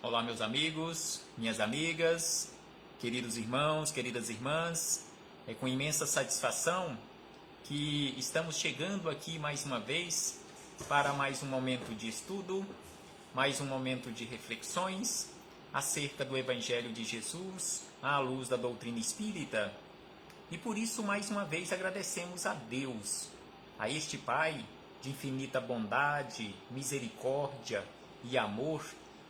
Olá, meus amigos, minhas amigas, queridos irmãos, queridas irmãs. É com imensa satisfação que estamos chegando aqui mais uma vez para mais um momento de estudo, mais um momento de reflexões acerca do Evangelho de Jesus à luz da doutrina espírita. E por isso, mais uma vez, agradecemos a Deus, a este Pai de infinita bondade, misericórdia e amor,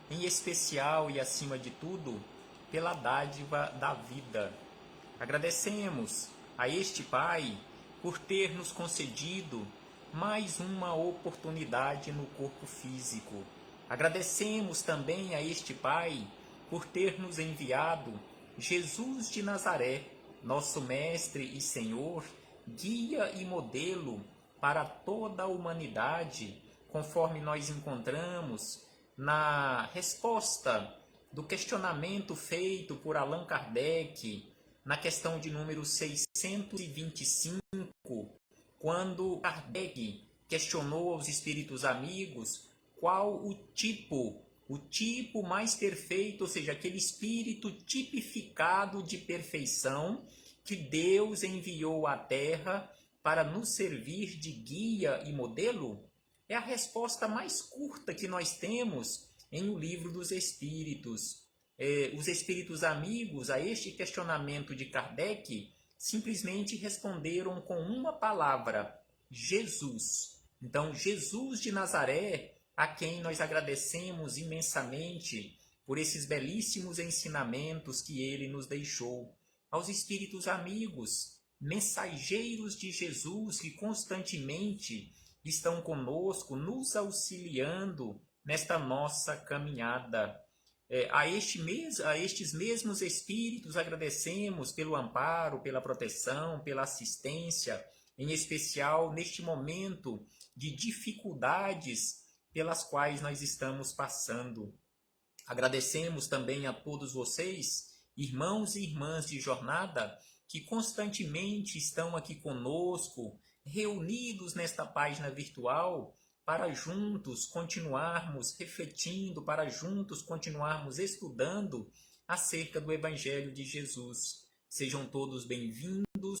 em especial e acima de tudo, pela dádiva da vida. Agradecemos a este Pai por ter nos concedido mais uma oportunidade no corpo físico. Agradecemos também a este Pai por ter nos enviado Jesus de Nazaré, nosso Mestre e Senhor, guia e modelo para toda a humanidade, conforme nós encontramos na resposta do questionamento feito por Allan Kardec, na questão de número 625, quando Kardec questionou aos espíritos amigos qual o tipo mais perfeito, ou seja, aquele espírito tipificado de perfeição que Deus enviou à Terra para nos servir de guia e modelo. É a resposta mais curta que nós temos em O Livro dos Espíritos. Os espíritos amigos a este questionamento de Kardec simplesmente responderam com uma palavra: Jesus. Então, Jesus de Nazaré, a quem nós agradecemos imensamente por esses belíssimos ensinamentos que ele nos deixou. Aos espíritos amigos, mensageiros de Jesus que constantemente estão conosco, nos auxiliando nesta nossa caminhada. A estes mesmos espíritos agradecemos pelo amparo, pela proteção, pela assistência, em especial neste momento de dificuldades pelas quais nós estamos passando. Agradecemos também a todos vocês, irmãos e irmãs de jornada, que constantemente estão aqui conosco, reunidos nesta página virtual, para juntos continuarmos refletindo, para juntos continuarmos estudando acerca do Evangelho de Jesus. Sejam todos bem-vindos,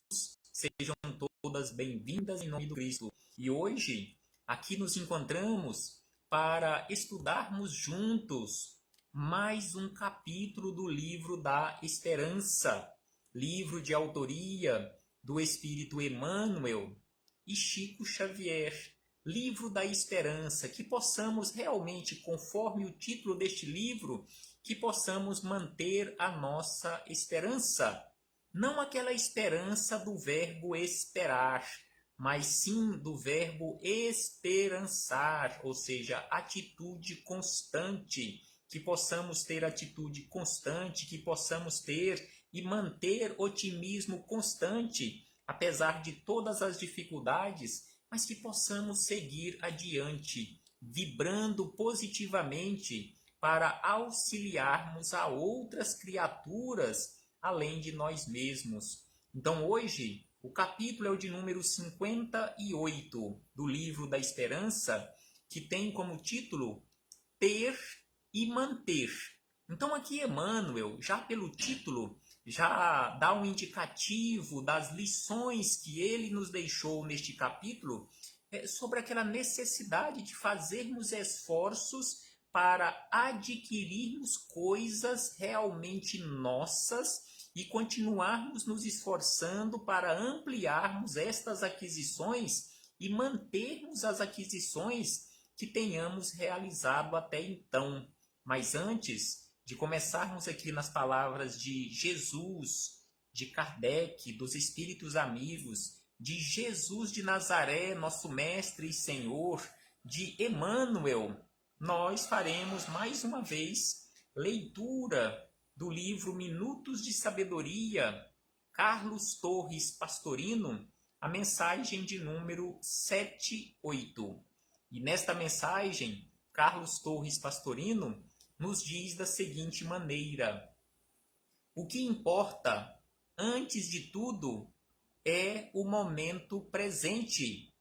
sejam todas bem-vindas em nome do Cristo. E hoje, aqui nos encontramos para estudarmos juntos mais um capítulo do Livro da Esperança, livro de autoria do Espírito Emmanuel e Chico Xavier, Livro da Esperança, que possamos realmente, conforme o título deste livro, que possamos manter a nossa esperança. Não aquela esperança do verbo esperar, mas sim do verbo esperançar, ou seja, atitude constante, que possamos ter atitude constante, que possamos ter e manter otimismo constante, apesar de todas as dificuldades, mas que possamos seguir adiante, vibrando positivamente para auxiliarmos a outras criaturas além de nós mesmos. Então hoje, o capítulo é o de número 58 do Livro da Esperança, que tem como título Ter e Manter. Então aqui Emmanuel, já pelo título, já dá um indicativo das lições que ele nos deixou neste capítulo sobre aquela necessidade de fazermos esforços para adquirirmos coisas realmente nossas e continuarmos nos esforçando para ampliarmos estas aquisições e mantermos as aquisições que tenhamos realizado até então. Mas antes de começarmos aqui nas palavras de Jesus, de Kardec, dos Espíritos Amigos, de Jesus de Nazaré, nosso Mestre e Senhor, de Emmanuel, nós faremos mais uma vez leitura do livro Minutos de Sabedoria, Carlos Torres Pastorino, a mensagem de número 78. E nesta mensagem, Carlos Torres Pastorino nos diz da seguinte maneira: o que importa, antes de tudo, é o momento presente.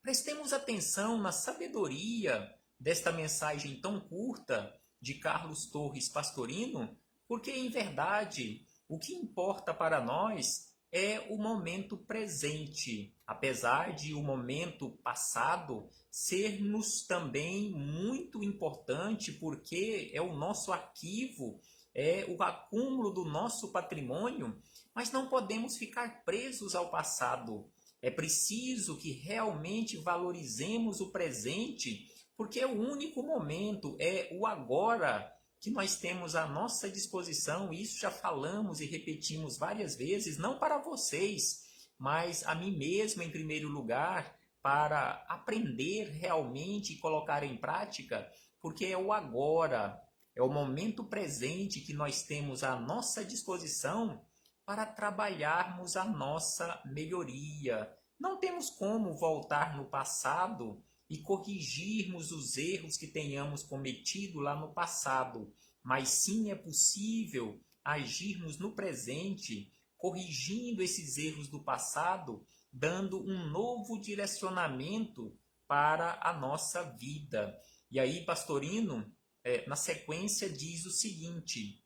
Prestemos atenção na sabedoria desta mensagem tão curta de Carlos Torres Pastorino, porque em verdade o que importa para nós é o momento presente, apesar de o momento passado ser-nos também muito importante, porque é o nosso arquivo, é o acúmulo do nosso patrimônio, mas não podemos ficar presos ao passado. É preciso que realmente valorizemos o presente, porque é o único momento, é o agora que nós temos à nossa disposição. Isso já falamos e repetimos várias vezes, não para vocês, mas a mim mesmo em primeiro lugar, para aprender realmente e colocar em prática, porque é o agora, é o momento presente que nós temos à nossa disposição para trabalharmos a nossa melhoria. Não temos como voltar no passado e corrigirmos os erros que tenhamos cometido lá no passado, mas sim é possível agirmos no presente, corrigindo esses erros do passado, dando um novo direcionamento para a nossa vida. E aí, Pastorino, na sequência, diz o seguinte: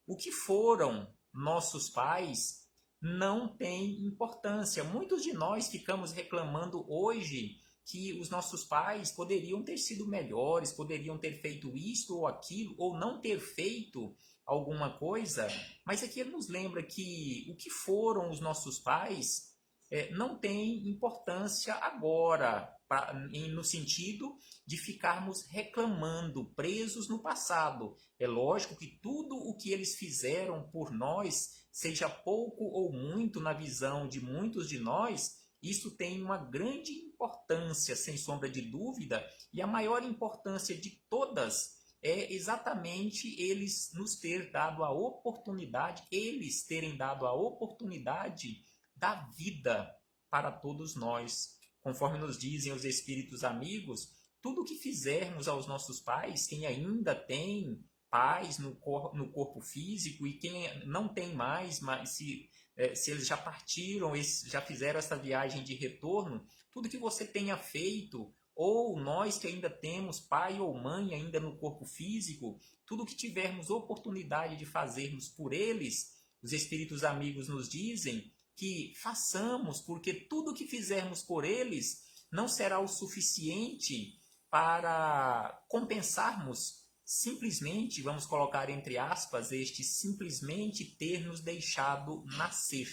o que foram nossos pais não tem importância. Muitos de nós ficamos reclamando hoje que os nossos pais poderiam ter sido melhores, poderiam ter feito isto ou aquilo, ou não ter feito alguma coisa, mas aqui ele nos lembra que o que foram os nossos pais não tem importância agora, no sentido de ficarmos reclamando, presos no passado. É lógico que tudo o que eles fizeram por nós, seja pouco ou muito na visão de muitos de nós, isso tem uma grande importância, sem sombra de dúvida, e a maior importância de todas é exatamente eles nos ter dado a oportunidade, eles terem dado a oportunidade da vida para todos nós. Conforme nos dizem os espíritos amigos, tudo que fizermos aos nossos pais, quem ainda tem pais no corpo físico e quem não tem mais, mas se eles já partiram, já fizeram essa viagem de retorno, tudo que você tenha feito, ou nós que ainda temos pai ou mãe ainda no corpo físico, tudo que tivermos oportunidade de fazermos por eles, os espíritos amigos nos dizem que façamos, porque tudo que fizermos por eles não será o suficiente para compensarmos simplesmente, vamos colocar entre aspas, simplesmente ter nos deixado nascer.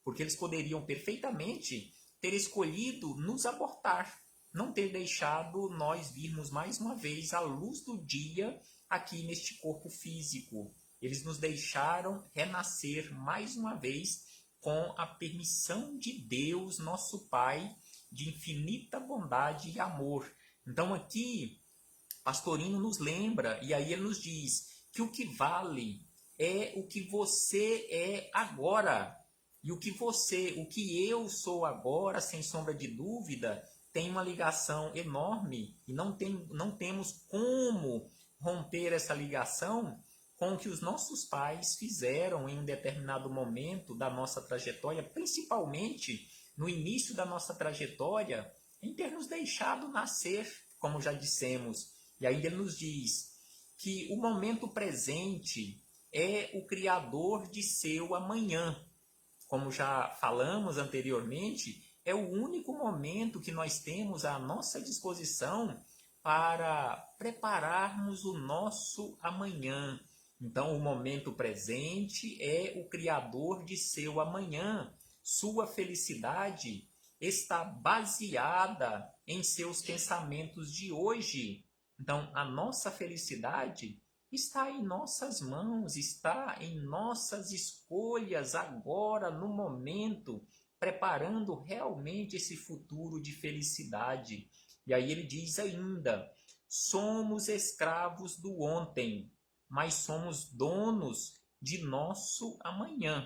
Porque eles poderiam perfeitamente ter escolhido nos abortar, não ter deixado nós virmos mais uma vez a luz do dia aqui neste corpo físico. Eles nos deixaram renascer mais uma vez com a permissão de Deus, nosso Pai, de infinita bondade e amor. Então aqui, Pastorino nos lembra, e aí ele nos diz que o que vale é o que você é agora. E o que eu sou agora, sem sombra de dúvida, tem uma ligação enorme e não temos como romper essa ligação com o que os nossos pais fizeram em um determinado momento da nossa trajetória, principalmente no início da nossa trajetória, em ter nos deixado nascer, como já dissemos. E aí ele nos diz que o momento presente é o criador de seu amanhã. Como já falamos anteriormente, é o único momento que nós temos à nossa disposição para prepararmos o nosso amanhã. Então, o momento presente é o criador de seu amanhã. Sua felicidade está baseada em seus pensamentos de hoje. Então, a nossa felicidade está em nossas mãos, está em nossas escolhas agora, no momento, preparando realmente esse futuro de felicidade. E aí ele diz ainda: somos escravos do ontem, mas somos donos de nosso amanhã.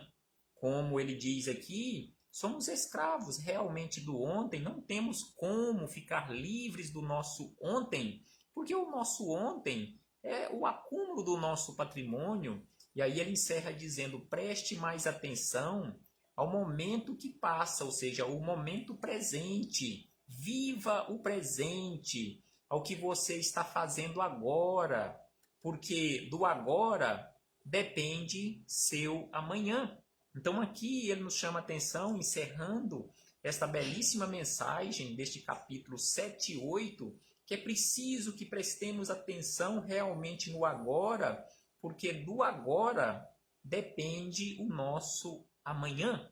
Como ele diz aqui, somos escravos realmente do ontem, não temos como ficar livres do nosso ontem, porque o nosso ontem é o acúmulo do nosso patrimônio. E aí ele encerra dizendo: preste mais atenção ao momento que passa, ou seja, o momento presente. Viva o presente, ao que você está fazendo agora. porque do agora depende seu amanhã. Então aqui ele nos chama a atenção, encerrando esta belíssima mensagem deste capítulo 7 e 8, que é preciso que prestemos atenção realmente no agora, porque do agora depende o nosso amanhã.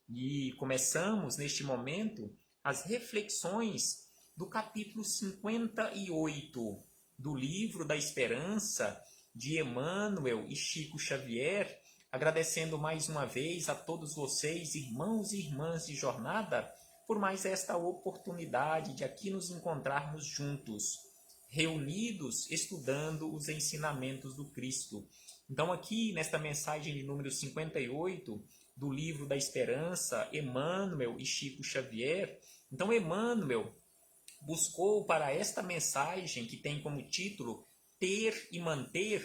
E começamos neste momento as reflexões do capítulo 58 do Livro da Esperança de Emmanuel e Chico Xavier, agradecendo mais uma vez a todos vocês, irmãos e irmãs de jornada, por mais esta oportunidade de aqui nos encontrarmos juntos, reunidos, estudando os ensinamentos do Cristo. Então aqui, nesta mensagem de número 58, do Livro da Esperança, Emmanuel e Chico Xavier, então Emmanuel buscou para esta mensagem, que tem como título Ter e Manter,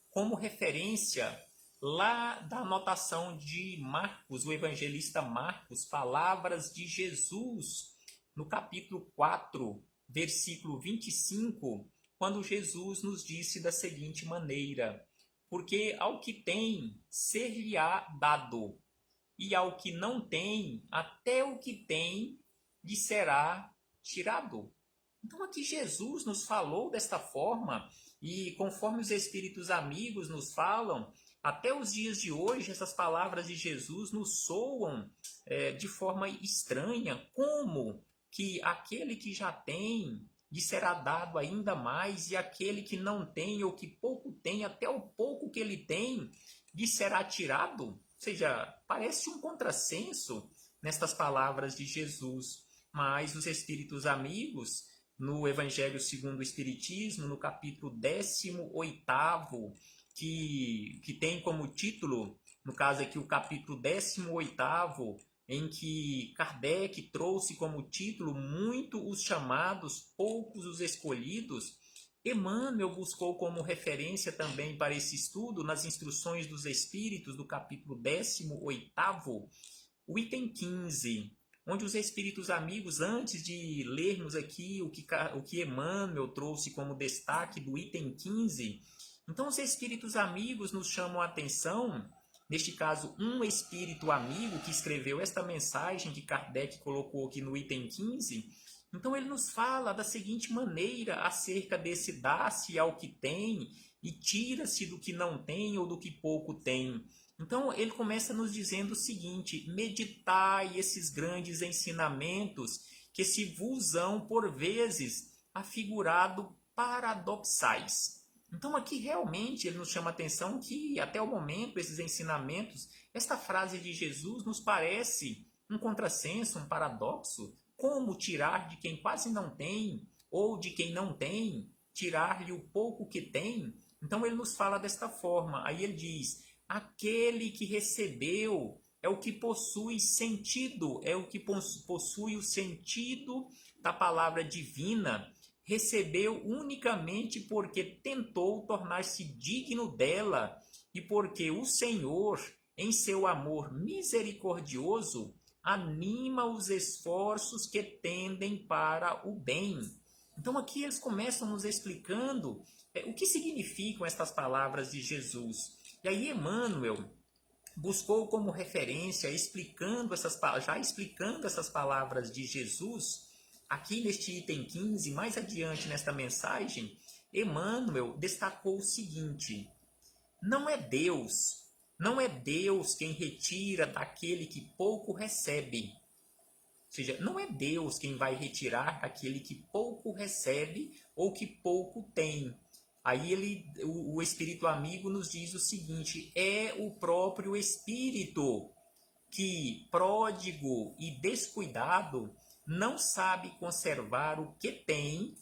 como referência lá da anotação de Marcos, o evangelista Marcos, palavras de Jesus, no capítulo 4, versículo 25, quando Jesus nos disse da seguinte maneira: porque ao que tem, ser-lhe-á dado, e ao que não tem, até o que tem lhe será tirado. Então aqui Jesus nos falou desta forma, e conforme os Espíritos amigos nos falam, até os dias de hoje essas palavras de Jesus nos soam de forma estranha, como que aquele que já tem lhe será dado ainda mais, e aquele que não tem ou que pouco tem, até o pouco que ele tem, lhe será tirado. Ou seja, parece um contrassenso nestas palavras de Jesus, mas os Espíritos amigos, no Evangelho segundo o Espiritismo, no capítulo 18º, que tem como título, no caso aqui o capítulo 18º, em que Kardec trouxe como título muito os chamados, poucos os escolhidos, Emmanuel buscou como referência também para esse estudo, nas Instruções dos Espíritos, do capítulo 18º, o item 15, onde os Espíritos amigos, antes de lermos aqui o que Emmanuel trouxe como destaque do item 15, então os Espíritos amigos nos chamam a atenção, neste caso um Espírito amigo que escreveu esta mensagem que Kardec colocou aqui no item 15, então ele nos fala da seguinte maneira acerca desse dá-se ao que tem e tira-se do que não tem ou do que pouco tem. Então ele começa nos dizendo o seguinte: meditai esses grandes ensinamentos que se vos hão por vezes afigurado paradoxais. Então aqui realmente ele nos chama a atenção que até o momento esses ensinamentos, esta frase de Jesus nos parece um contrassenso, um paradoxo. Como tirar de quem quase não tem, ou de quem não tem, tirar-lhe o pouco que tem? Então ele nos fala desta forma. Aí ele diz: aquele que recebeu é o que possui sentido, é o que possui o sentido da palavra divina. Recebeu unicamente porque tentou tornar-se digno dela e porque o Senhor, em seu amor misericordioso, anima os esforços que tendem para o bem. Então aqui eles começam nos explicando o que significam estas palavras de Jesus. E aí Emmanuel buscou como referência, já explicando essas palavras de Jesus, aqui neste item 15, mais adiante nesta mensagem, Emmanuel destacou o seguinte: não é Deus quem retira daquele que pouco recebe. Ou seja, não é Deus quem vai retirar daquele que pouco recebe ou que pouco tem. Aí o Espírito amigo nos diz o seguinte: é o próprio Espírito que, pródigo e descuidado, não sabe conservar o que tem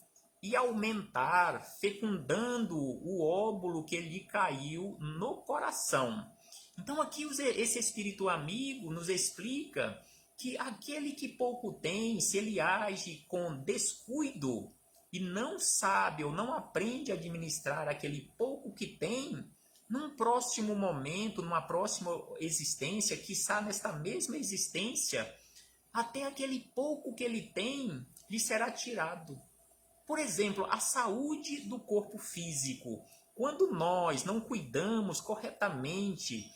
e aumentar, fecundando o óvulo que lhe caiu no coração. Então aqui esse Espírito amigo nos explica que aquele que pouco tem, se ele age com descuido e não sabe ou não aprende a administrar aquele pouco que tem, num próximo momento, numa próxima existência, quiçá nesta mesma existência, até aquele pouco que ele tem lhe será tirado. Por exemplo, a saúde do corpo físico. quando nós não cuidamos corretamente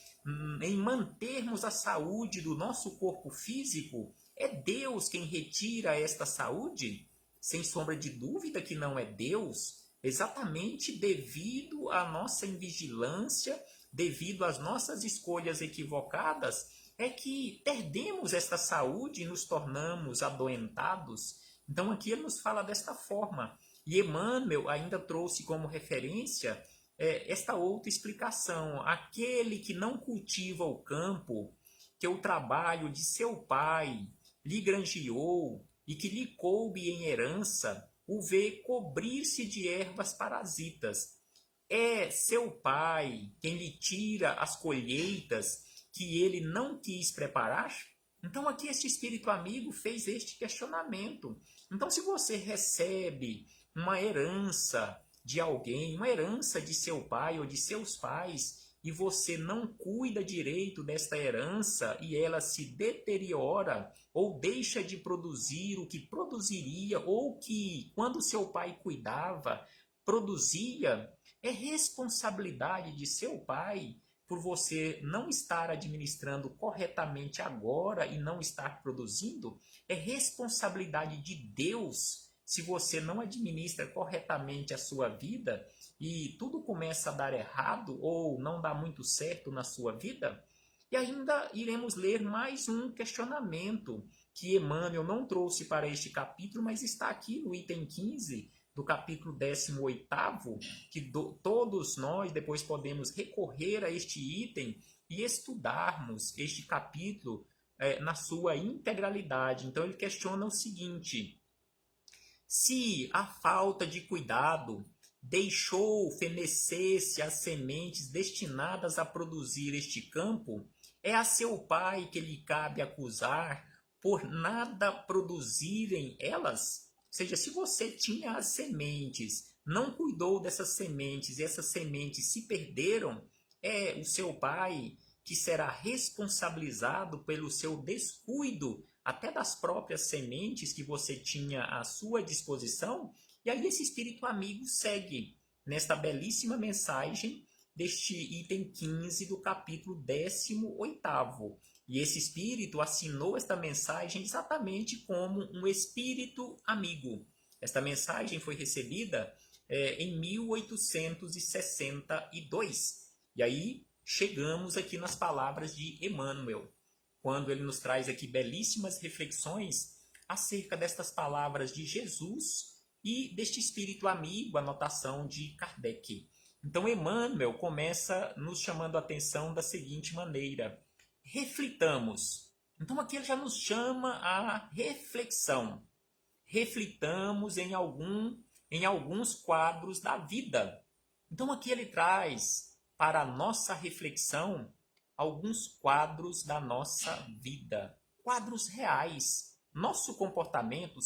em mantermos a saúde do nosso corpo físico, é Deus quem retira esta saúde? Sem sombra de dúvida que não é Deus, exatamente devido à nossa invigilância, devido às nossas escolhas equivocadas, é que perdemos esta saúde e nos tornamos adoentados. Então aqui ele nos fala desta forma. E Emmanuel ainda trouxe como referência esta outra explicação. Aquele que não cultiva o campo, que o trabalho de seu pai lhe granjeou e que lhe coube em herança, o vê cobrir-se de ervas parasitas. É seu pai quem lhe tira as colheitas que ele não quis preparar? Então aqui este espírito amigo fez este questionamento. Então se você recebe uma herança de alguém, uma herança de seu pai ou de seus pais, e você não cuida direito desta herança e ela se deteriora ou deixa de produzir o que produziria ou que, quando seu pai cuidava, produzia, é responsabilidade de seu pai por você não estar administrando corretamente agora e não estar produzindo, é responsabilidade de Deus se você não administra corretamente a sua vida e tudo começa a dar errado ou não dá muito certo na sua vida. E ainda iremos ler mais um questionamento que Emmanuel não trouxe para este capítulo, mas está aqui no item 15 do capítulo 18º, que todos nós depois podemos recorrer a este item e estudarmos este capítulo na sua integralidade. Então ele questiona o seguinte: se a falta de cuidado deixou fenecer-se as sementes destinadas a produzir este campo, é a seu pai que lhe cabe acusar por nada produzirem elas? Ou seja, se você tinha as sementes, não cuidou dessas sementes e essas sementes se perderam, é o seu pai que será responsabilizado pelo seu descuido até das próprias sementes que você tinha à sua disposição. E aí esse espírito amigo segue nesta belíssima mensagem deste item 15 do capítulo 18º. E esse espírito assinou esta mensagem exatamente como um espírito amigo. Esta mensagem foi recebida em 1862. E aí chegamos aqui nas palavras de Emmanuel, quando ele nos traz aqui belíssimas reflexões acerca destas palavras de Jesus e deste espírito amigo, anotação de Kardec. Então Emmanuel começa nos chamando a atenção da seguinte maneira: reflitamos. Então aqui ele já nos chama a reflexão. Reflitamos em alguns quadros da vida. Então aqui ele traz para a nossa reflexão alguns quadros da nossa vida, quadros reais. Nosso comportamento,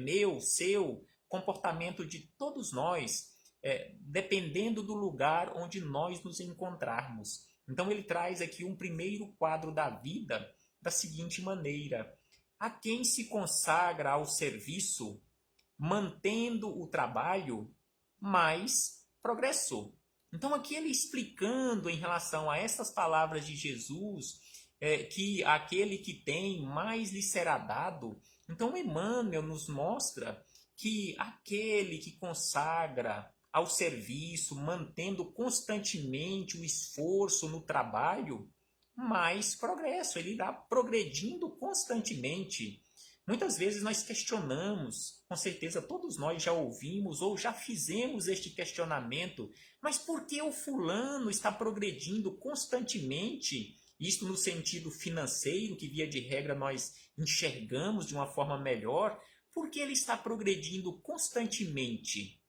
meu, seu, comportamento de todos nós, dependendo do lugar onde nós nos encontrarmos. Então ele traz aqui um primeiro quadro da vida da seguinte maneira: a quem se consagra ao serviço, mantendo o trabalho, mais progresso. Então aqui ele explicando em relação a essas palavras de Jesus, que aquele que tem, mais lhe será dado. Então Emmanuel nos mostra que aquele que consagra ao serviço, mantendo constantemente o esforço no trabalho, mais progresso, ele irá progredindo constantemente. Muitas vezes nós questionamos, com certeza todos nós já ouvimos ou já fizemos este questionamento, mas por que o fulano está progredindo constantemente? Isto no sentido financeiro, que via de regra nós enxergamos de uma forma melhor, por que ele está progredindo constantemente?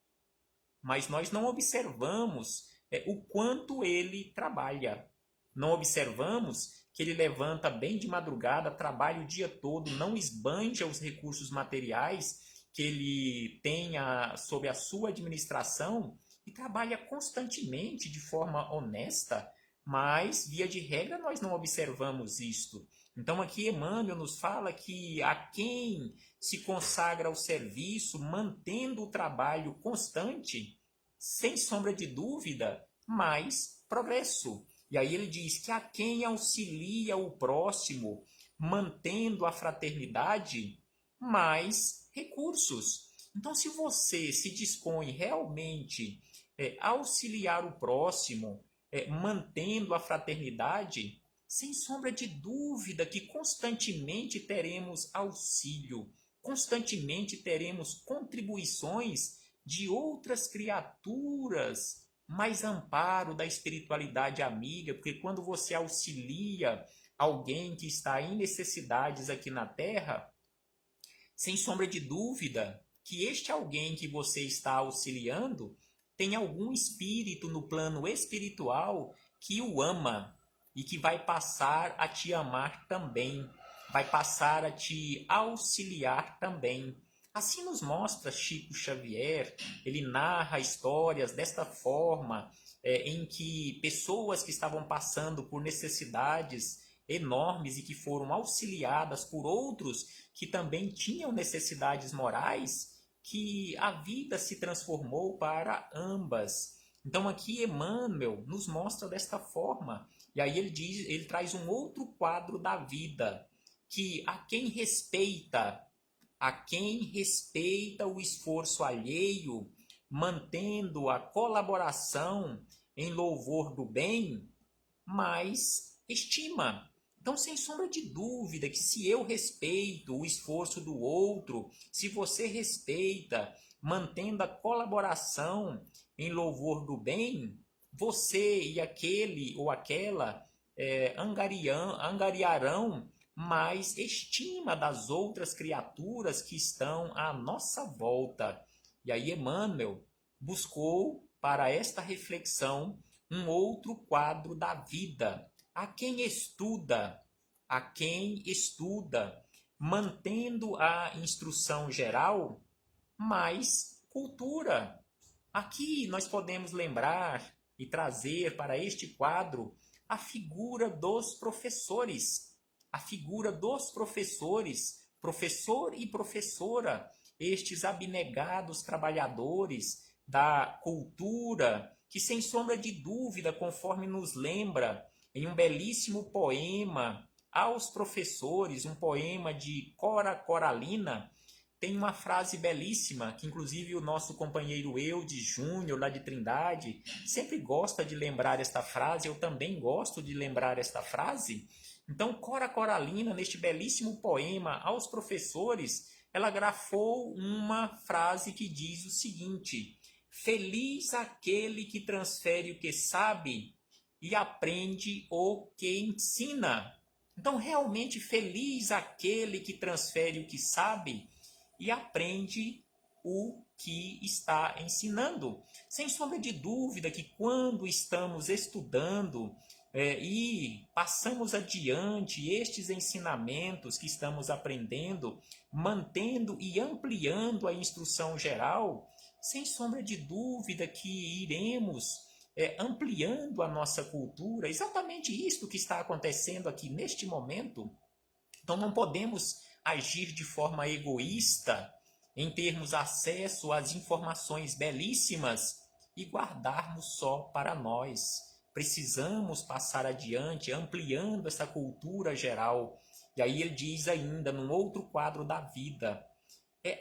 Mas nós não observamos o quanto ele trabalha. Não observamos que ele levanta bem de madrugada, trabalha o dia todo, não esbanja os recursos materiais que ele tenha sob a sua administração e trabalha constantemente de forma honesta, mas, via de regra, nós não observamos isto. Então aqui Emmanuel nos fala que a quem se consagra ao serviço, mantendo o trabalho constante, sem sombra de dúvida, mais progresso. E aí ele diz que a quem auxilia o próximo, mantendo a fraternidade, mais recursos. Então, se você se dispõe realmente a auxiliar o próximo, mantendo a fraternidade, sem sombra de dúvida que constantemente teremos auxílio, constantemente teremos contribuições de outras criaturas, mais amparo da espiritualidade amiga, porque quando você auxilia alguém que está em necessidades aqui na Terra, sem sombra de dúvida que este alguém que você está auxiliando tem algum espírito no plano espiritual que o ama e que vai passar a te amar também, vai passar a te auxiliar também. Assim nos mostra Chico Xavier, ele narra histórias desta forma, em que pessoas que estavam passando por necessidades enormes e que foram auxiliadas por outros que também tinham necessidades morais, que a vida se transformou para ambas. Então aqui Emmanuel nos mostra desta forma. E aí ele traz um outro quadro da vida, que a quem respeita o esforço alheio, mantendo a colaboração em louvor do bem, mais estima. Então, sem sombra de dúvida que se eu respeito o esforço do outro, se você respeita, mantendo a colaboração em louvor do bem, você e aquele ou aquela angariarão mais estima das outras criaturas que estão à nossa volta. E aí Emmanuel buscou para esta reflexão um outro quadro da vida. A quem estuda, mantendo a instrução geral, mais cultura. Aqui nós podemos lembrar e trazer para este quadro a figura dos professores. A figura dos professores, professor e professora, estes abnegados trabalhadores da cultura, que sem sombra de dúvida, conforme nos lembra em um belíssimo poema aos professores, um poema de Cora Coralina, tem uma frase belíssima, que inclusive o nosso companheiro Eudes Júnior, lá de Trindade, sempre gosta de lembrar esta frase, eu também gosto de lembrar esta frase. Então, Cora Coralina, neste belíssimo poema aos professores, ela grafou uma frase que diz o seguinte: feliz aquele que transfere o que sabe e aprende o que ensina. Então, realmente, feliz aquele que transfere o que sabe e aprende o que está ensinando. Sem sombra de dúvida que quando estamos estudando e passamos adiante estes ensinamentos que estamos aprendendo, mantendo e ampliando a instrução geral, sem sombra de dúvida que iremos ampliando a nossa cultura. Exatamente isto que está acontecendo aqui neste momento. Então não podemos agir de forma egoísta em termos acesso às informações belíssimas e guardarmos só para nós. Precisamos passar adiante, ampliando essa cultura geral. E aí ele diz ainda, num outro quadro da vida,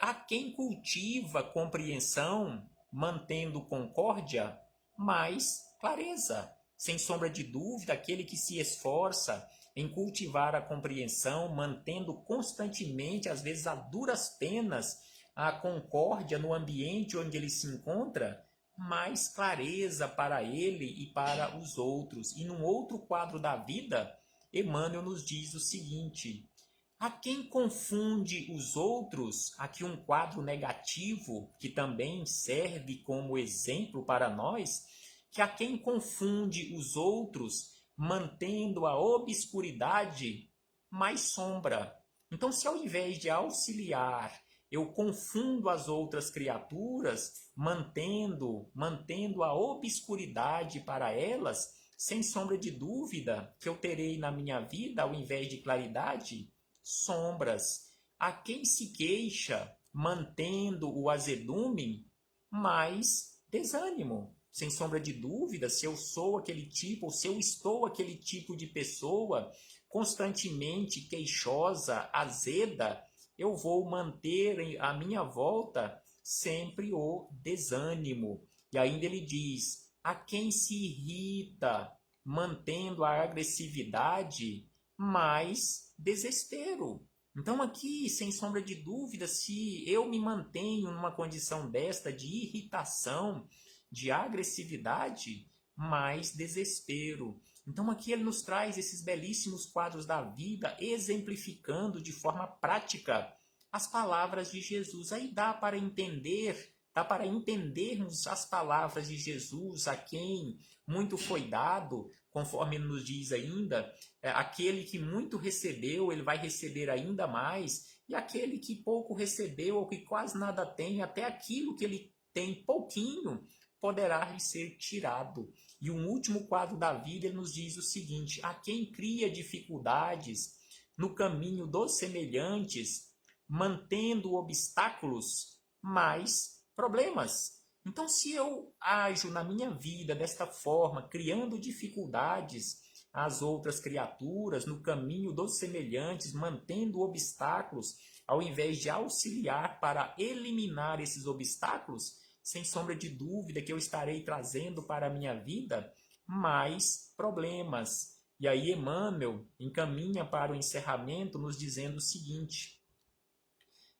a quem cultiva compreensão, mantendo concórdia, mais clareza. Sem sombra de dúvida, aquele que se esforça em cultivar a compreensão, mantendo constantemente, às vezes a duras penas, a concórdia no ambiente onde ele se encontra, mais clareza para ele e para os outros. E num outro quadro da vida, Emmanuel nos diz o seguinte: a quem confunde os outros, aqui um quadro negativo que também serve como exemplo para nós, que a quem confunde os outros, mantendo a obscuridade, mais sombra. Então, se ao invés de auxiliar, eu confundo as outras criaturas, mantendo a obscuridade para elas, sem sombra de dúvida que eu terei na minha vida, ao invés de claridade, sombras. A quem se queixa, mantendo o azedume, mais desânimo. Sem sombra de dúvida, se eu sou aquele tipo, ou se eu estou aquele tipo de pessoa constantemente queixosa, azeda, eu vou manter à minha volta sempre o desânimo. E ainda ele diz: a quem se irrita mantendo a agressividade, mais desespero. Então aqui, sem sombra de dúvida, se eu me mantenho numa condição desta de irritação, de agressividade, mais desespero. Então aqui ele nos traz esses belíssimos quadros da vida, exemplificando de forma prática as palavras de Jesus. Aí dá para entendermos as palavras de Jesus, a quem muito foi dado, conforme ele nos diz ainda, aquele que muito recebeu, ele vai receber ainda mais, e aquele que pouco recebeu, ou que quase nada tem, até aquilo que ele tem pouquinho, poderá lhe ser tirado. E o último quadro da vida, ele nos diz o seguinte: a quem cria dificuldades no caminho dos semelhantes, mantendo obstáculos, mais problemas. Então, se eu ajo na minha vida desta forma, criando dificuldades às outras criaturas, no caminho dos semelhantes, mantendo obstáculos, ao invés de auxiliar para eliminar esses obstáculos, sem sombra de dúvida que eu estarei trazendo para a minha vida mais problemas. E aí Emmanuel encaminha para o encerramento nos dizendo o seguinte: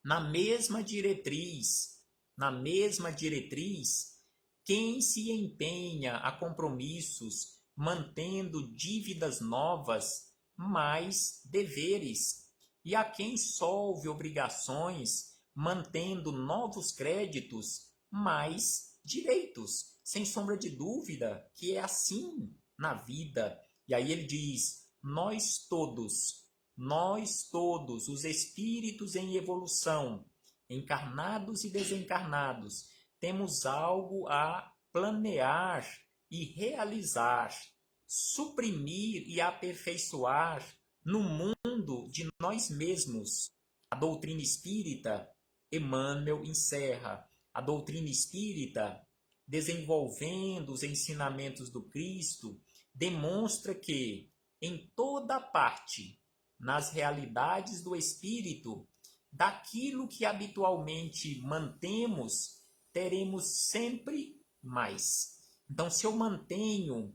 na mesma diretriz, quem se empenha a compromissos, mantendo dívidas novas, mais deveres, e a quem solve obrigações, mantendo novos créditos, mais direitos. Sem sombra de dúvida que é assim na vida. E aí ele diz: nós todos, os espíritos em evolução, encarnados e desencarnados, temos algo a planear e realizar, suprimir e aperfeiçoar no mundo de nós mesmos. A doutrina espírita, Emmanuel encerra, a doutrina espírita, desenvolvendo os ensinamentos do Cristo, demonstra que em toda parte, nas realidades do espírito, daquilo que habitualmente mantemos, teremos sempre mais. Então, se eu mantenho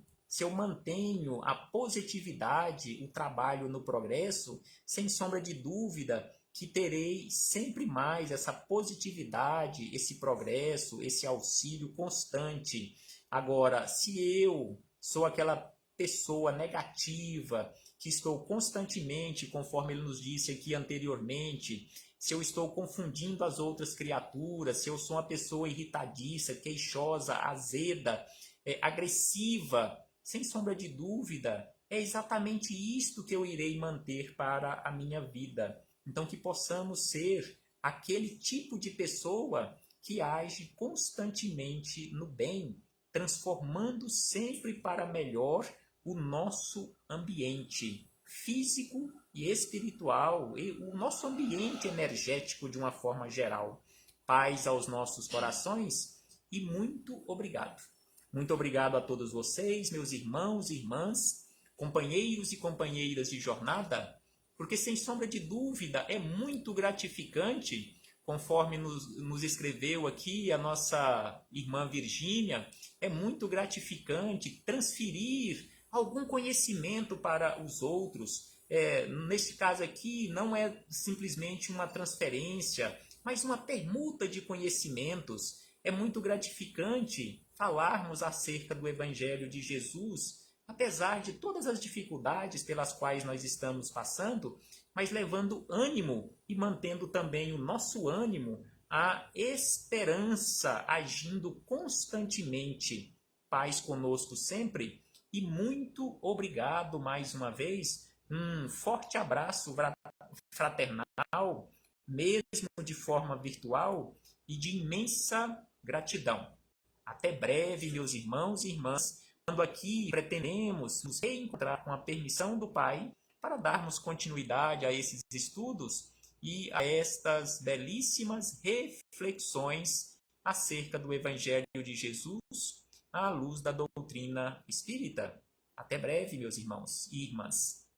a positividade, o trabalho no progresso, sem sombra de dúvida que terei sempre mais essa positividade, esse progresso, esse auxílio constante. Agora, se eu sou aquela pessoa negativa, que estou constantemente, conforme ele nos disse aqui anteriormente, se eu estou confundindo as outras criaturas, se eu sou uma pessoa irritadiça, queixosa, azeda, agressiva, sem sombra de dúvida, é exatamente isto que eu irei manter para a minha vida. Então, que possamos ser aquele tipo de pessoa que age constantemente no bem, transformando sempre para melhor o nosso ambiente físico e espiritual, e o nosso ambiente energético de uma forma geral. Paz aos nossos corações e muito obrigado. Muito obrigado a todos vocês, meus irmãos e irmãs, companheiros e companheiras de jornada, porque sem sombra de dúvida é muito gratificante, conforme nos escreveu aqui a nossa irmã Virgínia, é muito gratificante transferir algum conhecimento para os outros. Nesse caso aqui, não é simplesmente uma transferência, mas uma permuta de conhecimentos. É muito gratificante falarmos acerca do Evangelho de Jesus, apesar de todas as dificuldades pelas quais nós estamos passando, mas levando ânimo e mantendo também o nosso ânimo, a esperança agindo constantemente. Paz conosco sempre e muito obrigado mais uma vez. Um forte abraço fraternal, mesmo de forma virtual, e de imensa gratidão. Até breve, meus irmãos e irmãs, quando aqui pretendemos nos reencontrar com a permissão do Pai para darmos continuidade a esses estudos e a estas belíssimas reflexões acerca do Evangelho de Jesus à luz da doutrina espírita. Até breve, meus irmãos e irmãs.